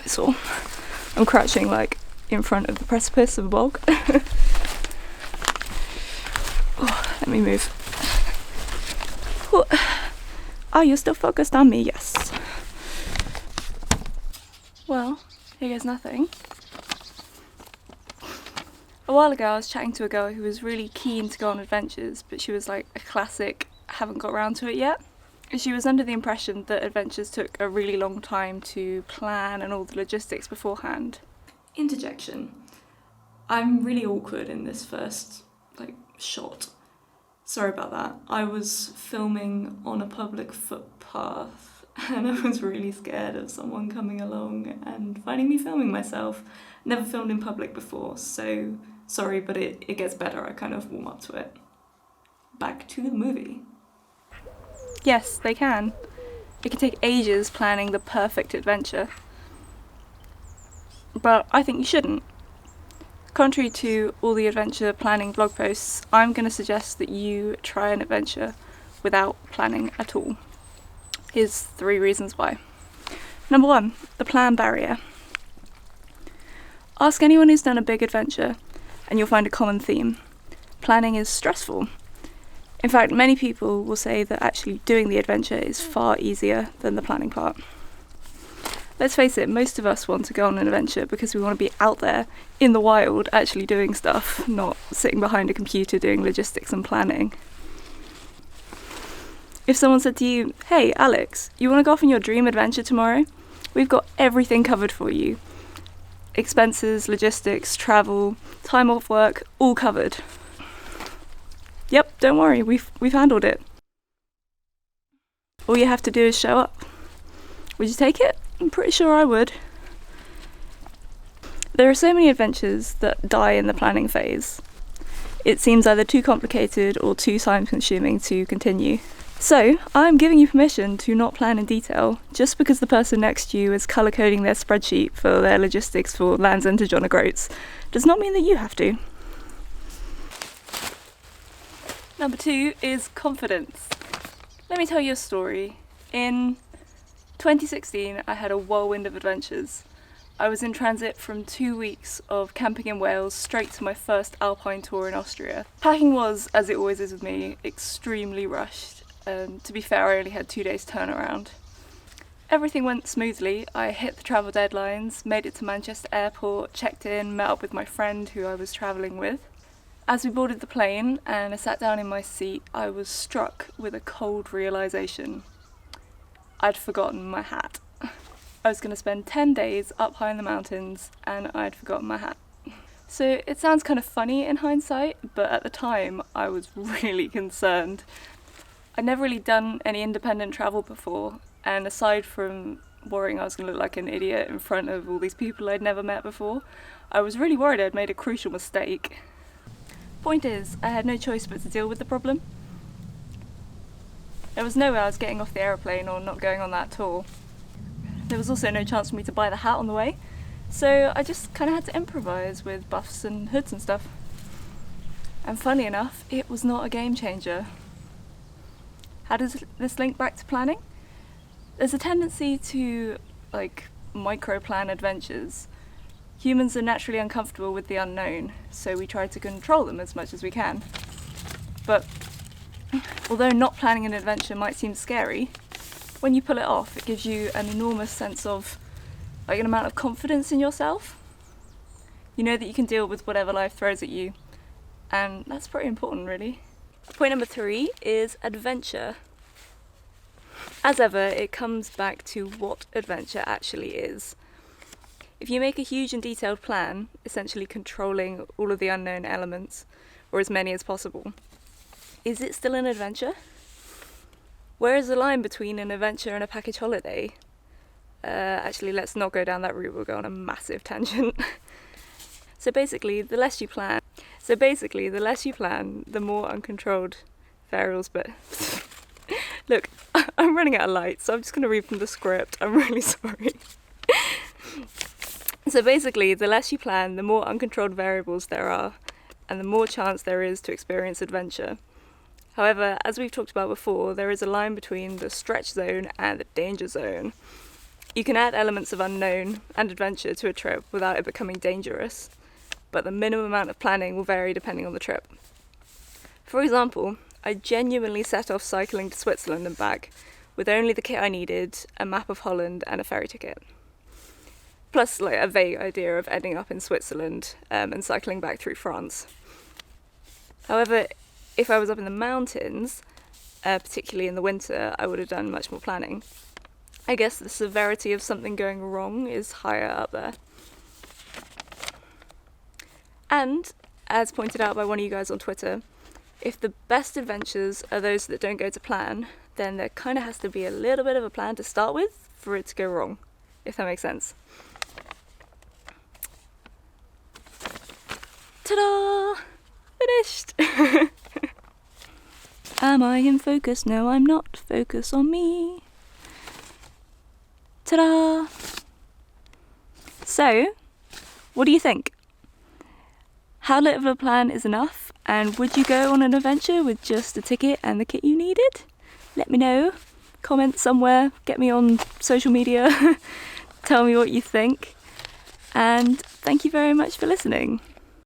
quite sore. I'm crouching like in front of the precipice of a bog. Oh, let me move. Oh. Are you still focused on me? Yes. Well, here goes nothing. A while ago I was chatting to a girl who was really keen to go on adventures, but she was like a classic, haven't got around to it yet. And she was under the impression that adventures took a really long time to plan and all the logistics beforehand. Interjection. I'm really awkward in this first shot. Sorry about that. I was filming on a public footpath and I was really scared of someone coming along and finding me filming myself. Never filmed in public before, so sorry, but it gets better. I kind of warm up to it. Back to the movie. Yes, they can. It can take ages planning the perfect adventure. But I think you shouldn't. Contrary to all the adventure planning blog posts, I'm going to suggest that you try an adventure without planning at all. Here's 3 reasons why. Number 1, the plan barrier. Ask anyone who's done a big adventure and you'll find a common theme. Planning is stressful. In fact, many people will say that actually doing the adventure is far easier than the planning part. Let's face it, most of us want to go on an adventure because we want to be out there in the wild actually doing stuff, not sitting behind a computer doing logistics and planning. If someone said to you, "Hey Alex, you want to go off on your dream adventure tomorrow? We've got everything covered for you. Expenses, logistics, travel, time off work, all covered." Yep, don't worry, we've handled it. All you have to do is show up. Would you take it? I'm pretty sure I would. There are so many adventures that die in the planning phase. It seems either too complicated or too time-consuming to continue. So, I'm giving you permission to not plan in detail, just because the person next to you is colour-coding their spreadsheet for their logistics for Land's End to John O'Groats does not mean that you have to. Number 2 is confidence. Let me tell you a story. In 2016, I had a whirlwind of adventures. I was in transit from 2 weeks of camping in Wales straight to my first alpine tour in Austria. Packing was, as it always is with me, extremely rushed. To be fair, I only had 2 days turnaround. Everything went smoothly. I hit the travel deadlines, made it to Manchester Airport, checked in, met up with my friend who I was travelling with. As we boarded the plane and I sat down in my seat, I was struck with a cold realisation. I'd forgotten my hat. I was going to spend 10 days up high in the mountains and I'd forgotten my hat. So it sounds kind of funny in hindsight, but at the time I was really concerned. I'd never really done any independent travel before, and aside from worrying I was going to look like an idiot in front of all these people I'd never met before, I was really worried I'd made a crucial mistake. Point is, I had no choice but to deal with the problem. There was no way I was getting off the aeroplane or not going on that tour. There was also no chance for me to buy the hat on the way, so I just kind of had to improvise with buffs and hoods and stuff. And funny enough, it was not a game changer. How does this link back to planning? There's a tendency to, micro-plan adventures. Humans are naturally uncomfortable with the unknown, so we try to control them as much as we can. But although not planning an adventure might seem scary, when you pull it off, it gives you an enormous sense of, an amount of confidence in yourself. You know that you can deal with whatever life throws at you, and that's pretty important, really. Point number 3 is adventure. As ever, it comes back to what adventure actually is. If you make a huge and detailed plan, essentially controlling all of the unknown elements, or as many as possible, is it still an adventure? Where is the line between an adventure and a package holiday? Actually, let's not go down that route, we'll go on a massive tangent. So basically, the less you plan, the more uncontrolled variables, but look, I'm running out of light, so I'm just going to read from the script, I'm really sorry. So basically, the less you plan, the more uncontrolled variables there are, and the more chance there is to experience adventure. However, as we've talked about before, there is a line between the stretch zone and the danger zone. You can add elements of unknown and adventure to a trip without it becoming dangerous, but the minimum amount of planning will vary depending on the trip. For example, I genuinely set off cycling to Switzerland and back with only the kit I needed, a map of Holland and a ferry ticket. Plus like a vague idea of ending up in Switzerland and cycling back through France. However, if I was up in the mountains, particularly in the winter, I would have done much more planning. I guess the severity of something going wrong is higher up there. And, as pointed out by one of you guys on Twitter, if the best adventures are those that don't go to plan, then there kind of has to be a little bit of a plan to start with for it to go wrong, if that makes sense. Ta-da! Finished! Am I in focus? No, I'm not. Focus on me. Ta-da! So, what do you think? How little of a plan is enough? And would you go on an adventure with just a ticket and the kit you needed? Let me know. Comment somewhere. Get me on social media. Tell me what you think. And thank you very much for listening.